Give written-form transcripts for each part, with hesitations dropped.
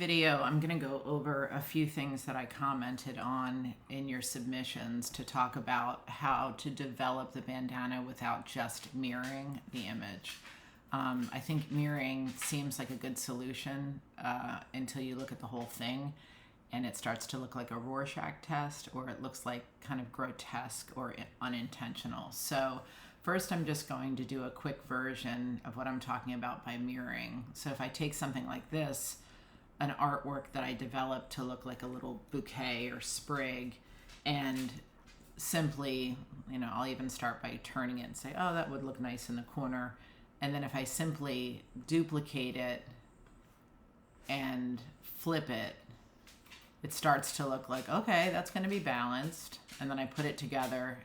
video, I'm going to go over a few things that I commented on in your submissions to talk about how to develop the bandana without just mirroring the image. I think mirroring seems like a good solution until you look at the whole thing and it starts to look like a Rorschach test, or it looks like kind of grotesque or unintentional. So first, I'm just going to do a quick version of what I'm talking about by mirroring. So if I take something like this, an artwork that I developed to look like a little bouquet or sprig, and simply, I'll even start by turning it and say, oh, that would look nice in the corner. And then if I simply duplicate it and flip it, it starts to look like, okay, that's going to be balanced. And then I put it together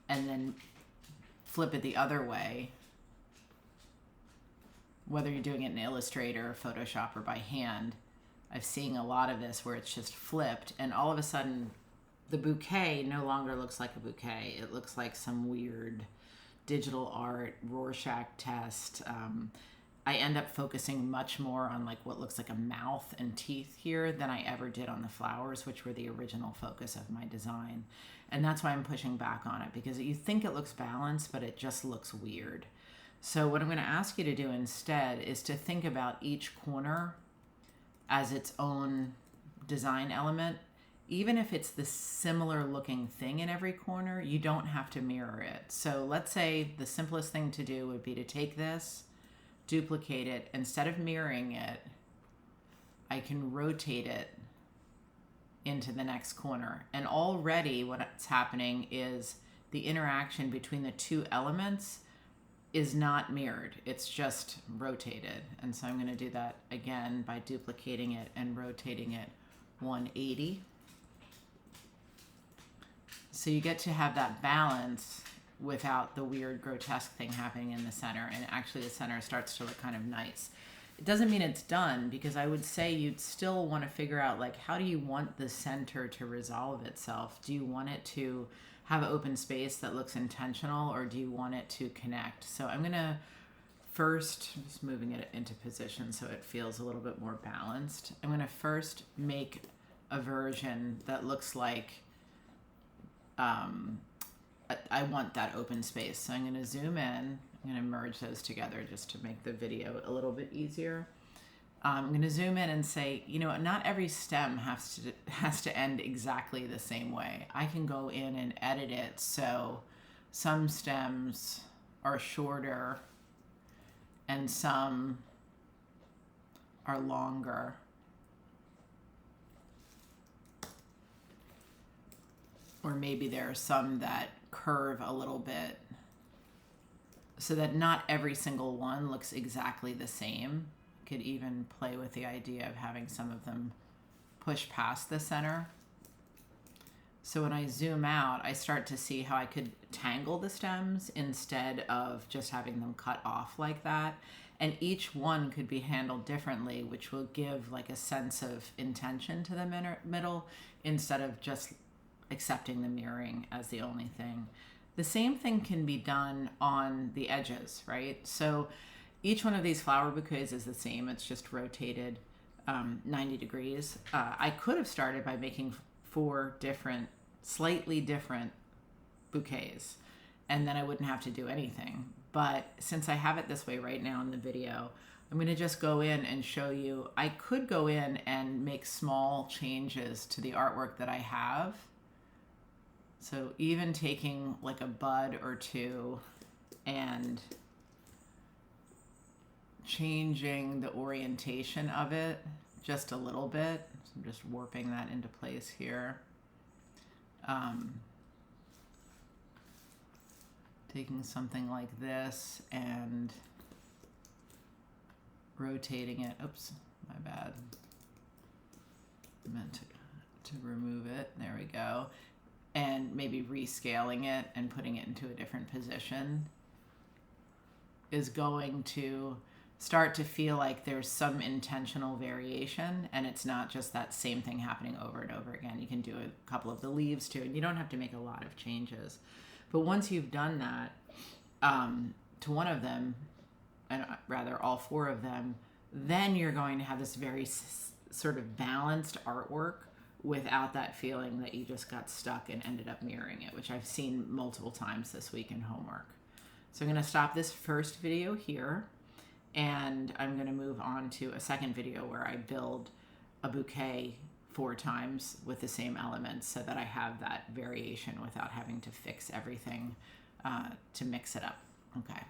and then flip it the other way, whether you're doing it in Illustrator, Photoshop, or by hand. I've seen a lot of this where it's just flipped, and all of a sudden the bouquet no longer looks like a bouquet. It looks like some weird digital art Rorschach test. I end up focusing much more on like what looks like a mouth and teeth here than I ever did on the flowers, which were the original focus of my design. And that's why I'm pushing back on it, because you think it looks balanced, but it just looks weird. So what I'm going to ask you to do instead is to think about each corner as its own design element. Even if it's the similar looking thing in every corner, you don't have to mirror it. So let's say the simplest thing to do would be to take this, duplicate it. Instead of mirroring it, I can rotate it into the next corner. And already what's happening is the interaction between the two elements is not mirrored. It's just rotated. And so I'm going to do that again by duplicating it and rotating it 180. So you get to have that balance without the weird grotesque thing happening in the center, and actually the center starts to look kind of nice. It doesn't mean it's done, because I would say you'd still want to figure out, like, how do you want the center to resolve itself? Do you want it to have open space that looks intentional, or do you want it to connect? So I'm going to first, just moving it into position so it feels a little bit more balanced. I'm going to first make a version that looks like I want that open space. So I'm going to zoom in. I'm going to merge those together just to make the video a little bit easier. I'm going to zoom in and say, not every stem has to end exactly the same way. I can go in and edit it so some stems are shorter and some are longer. Or maybe there are some that curve a little bit, so that not every single one looks exactly the same. Could even play with the idea of having some of them push past the center. So when I zoom out, I start to see how I could tangle the stems instead of just having them cut off like that. And each one could be handled differently, which will give like a sense of intention to the middle instead of just accepting the mirroring as the only thing. The same thing can be done on the edges, right? So each one of these flower bouquets is the same. It's just rotated 90 degrees. I could have started by making 4 different, slightly different bouquets, and then I wouldn't have to do anything. But since I have it this way right now in the video, I'm going to just go in and show you. I could go in and make small changes to the artwork that I have. So even taking like a bud or two and changing the orientation of it just a little bit. So I'm just warping that into place here. Taking something like this and rotating it. Oops, my bad. I meant to remove it. There we go. And maybe rescaling it and putting it into a different position is going to start to feel like there's some intentional variation, and it's not just that same thing happening over and over again. You can do a couple of the leaves too, and you don't have to make a lot of changes. But once you've done that to one of them, and rather all 4 of them, then you're going to have this very sort of balanced artwork without that feeling that you just got stuck and ended up mirroring it, which I've seen multiple times this week in homework. So I'm going to stop this first video here, and I'm going to move on to a second video where I build a bouquet 4 times with the same elements so that I have that variation without having to fix everything to mix it up. Okay.